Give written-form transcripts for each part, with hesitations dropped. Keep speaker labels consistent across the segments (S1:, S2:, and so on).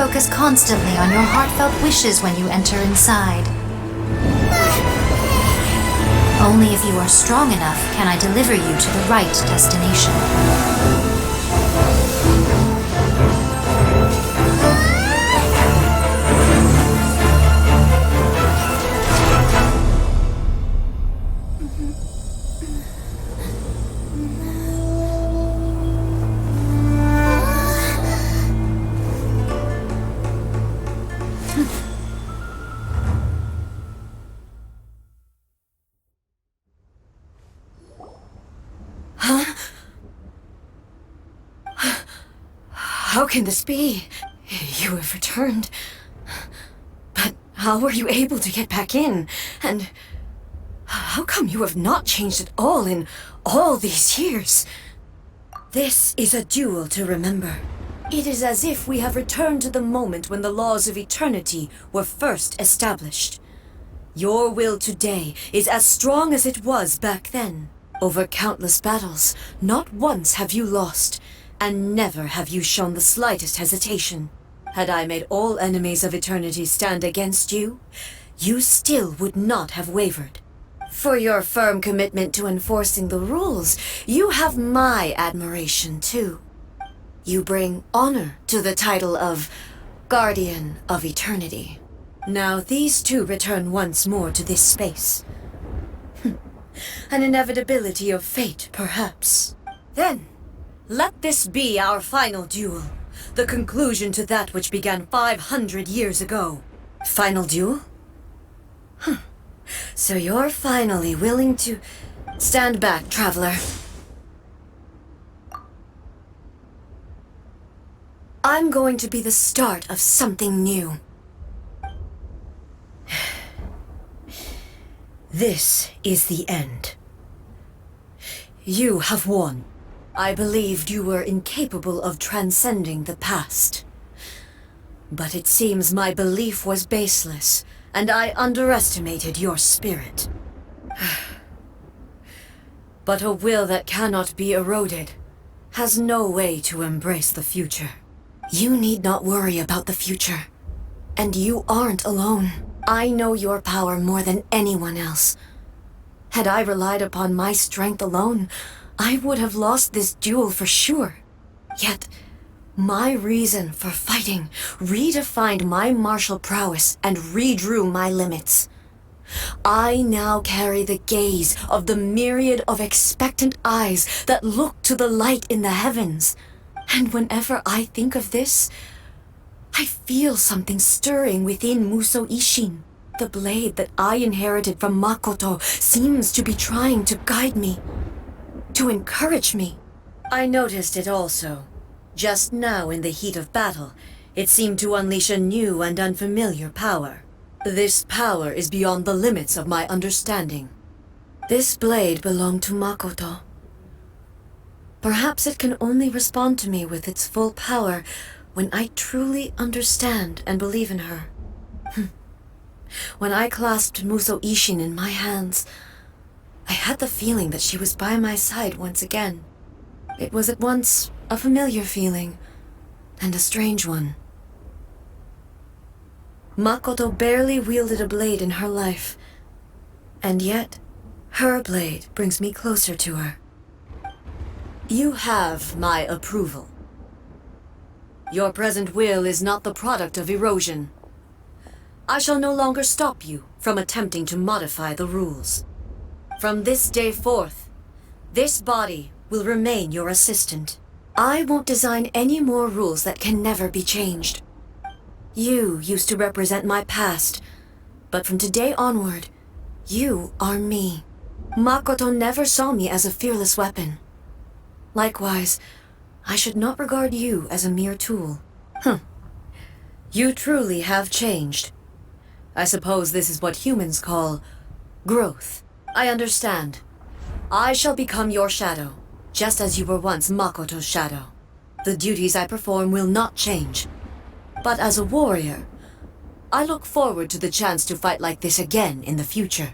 S1: focus constantly on your heartfelt wishes when you enter inside. Only if you are strong enough can I deliver you to the right destination.
S2: How can this be? You have returned. But how were you able to get back in? And how come you have not changed at all in all these years? This is a duel to remember. It is as if we have returned to the moment when the laws of eternity were first established. Your will today is as strong as it was back then. Over countless battles, not once have you lost, and never have you shown the slightest hesitation. Had I made all enemies of eternity stand against you, you still would not have wavered. For your firm commitment to enforcing the rules, you have my admiration too. You bring honor to the title of Guardian of Eternity. Now these two return once more to this space. An inevitability of fate, perhaps. Then, let this be our final duel. The conclusion to that which began 500 years ago. Final duel? So you're finally willing to... Stand back, traveler. I'm going to be the start of something new. This is the end. You have won. I believed you were incapable of transcending the past. But it seems my belief was baseless, and I underestimated your spirit. But a will that cannot be eroded has no way to embrace the future. You need not worry about the future. And you aren't alone. I know your power more than anyone else. Had I relied upon my strength alone, I would have lost this duel for sure. Yet, my reason for fighting redefined my martial prowess and redrew my limits. I now carry the gaze of the myriad of expectant eyes that look to the light in the heavens. And whenever I think of this, I feel something stirring within Musou Ishin. The blade that I inherited from Makoto seems to be trying to guide me, to encourage me. I noticed it also. Just now in the heat of battle, it seemed to unleash a new and unfamiliar power. This power is beyond the limits of my understanding. This blade belonged to Makoto. Perhaps it can only respond to me with its full power when I truly understand and believe in her. When I clasped Musou Ishin in my hands, I had the feeling that she was by my side once again. It was at once a familiar feeling and a strange one. Makoto barely wielded a blade in her life, and yet her blade brings me closer to her. You have my approval. Your present will is not the product of erosion. I shall no longer stop you from attempting to modify the rules. From this day forth, this body will remain your assistant. I won't design any more rules that can never be changed. You used to represent my past, but from today onward, you are me. Makoto never saw me as a fearless weapon. Likewise, I should not regard you as a mere tool. You truly have changed. I suppose this is what humans call growth. I understand. I shall become your shadow, just as you were once Makoto's shadow. The duties I perform will not change. But as a warrior, I look forward to the chance to fight like this again in the future.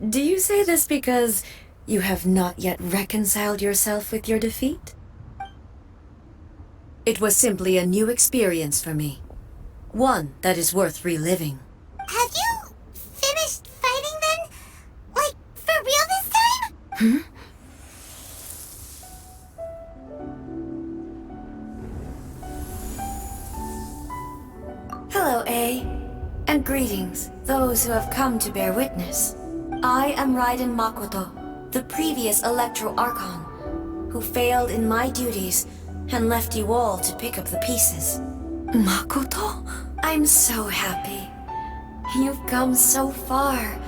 S2: Do you say this because you have not yet reconciled yourself with your defeat? It was simply a new experience for me. One that is worth reliving.
S3: Have you finished fighting then? Like, for real this time?
S2: Hello, A. And greetings, those who have come to bear witness. I am Raiden Makoto, the previous Electro Archon, who failed in my duties and left you all to pick up the pieces. Makoto? I'm so happy. You've come so far.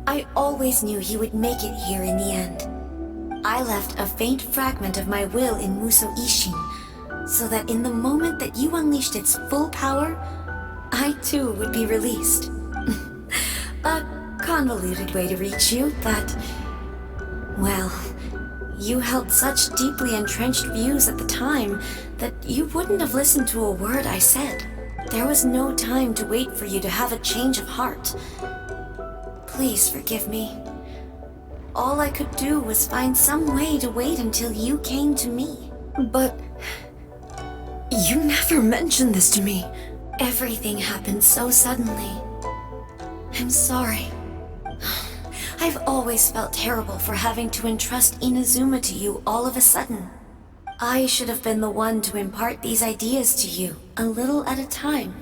S2: I always knew you would make it here in the end. I left a faint fragment of my will in Muso Ishin, so that in the moment that you unleashed its full power, I too would be released. A convoluted way to reach you, but... well, you held such deeply entrenched views at the time that you wouldn't have listened to a word I said. There was no time to wait for you to have a change of heart. Please forgive me. All I could do was find some way to wait until you came to me. But... you never mentioned this to me. Everything happened so suddenly. I'm sorry. I've always felt terrible for having to entrust Inazuma to you all of a sudden. I should have been the one to impart these ideas to you, a little at a time,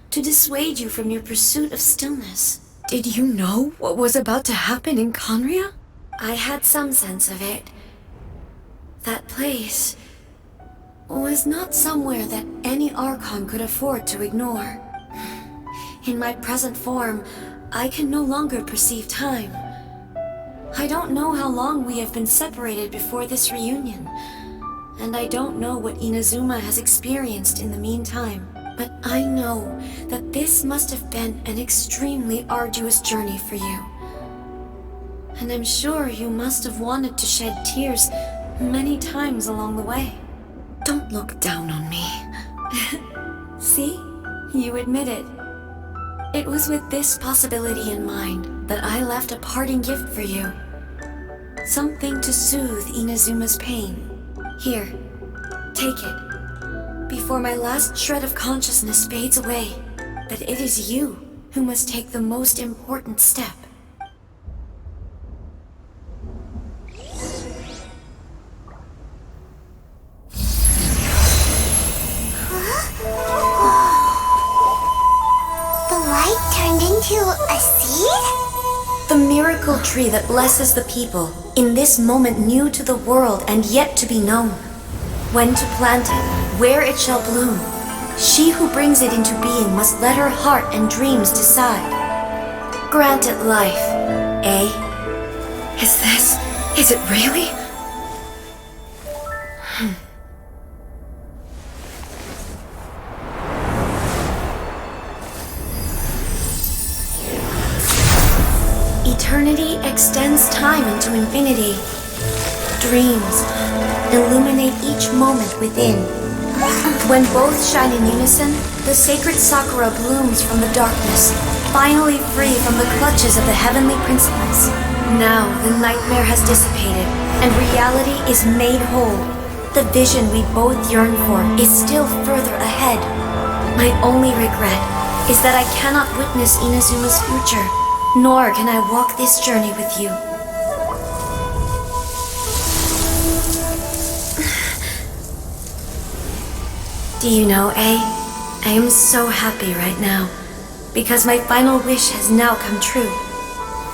S2: to dissuade you from your pursuit of stillness. Did you know what was about to happen in Conria? I had some sense of it. That place was not somewhere that any Archon could afford to ignore. In my present form, I can no longer perceive time. I don't know how long we have been separated before this reunion, and I don't know what Inazuma has experienced in the meantime, but I know that this must have been an extremely arduous journey for you. And I'm sure you must have wanted to shed tears many times along the way. Don't look down on me. See? You admit it. It was with this possibility in mind that I left a parting gift for you. Something to soothe Inazuma's pain. Here, take it. Before my last shred of consciousness fades away, that it is you who must take the most important step.
S3: Into a seed?
S2: The miracle tree that blesses the people, in this moment new to the world and yet to be known. When to plant it, where it shall bloom, she who brings it into being must let her heart and dreams decide. Grant it life, eh? Is it really? Eternity extends time into infinity. Dreams illuminate each moment within. When both shine in unison, the sacred Sakura blooms from the darkness, finally free from the clutches of the heavenly principles. Now the nightmare has dissipated, and reality is made whole. The vision we both yearn for is still further ahead. My only regret is that I cannot witness Inazuma's future. Nor can I walk this journey with you. Do you know, A? I am so happy right now, because my final wish has now come true.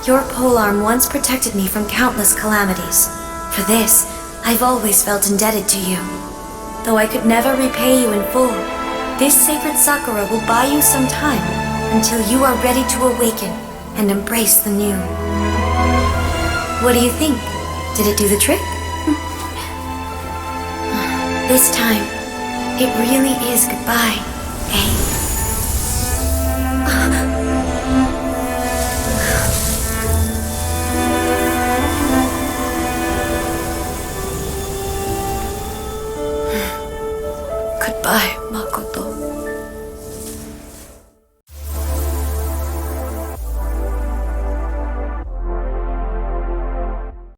S2: Your polearm once protected me from countless calamities. For this, I've always felt indebted to you. Though I could never repay you in full, this sacred Sakura will buy you some time until you are ready to awaken and embrace the new. What do you think? Did it do the trick? This time, it really is goodbye, eh? Goodbye, Makoto.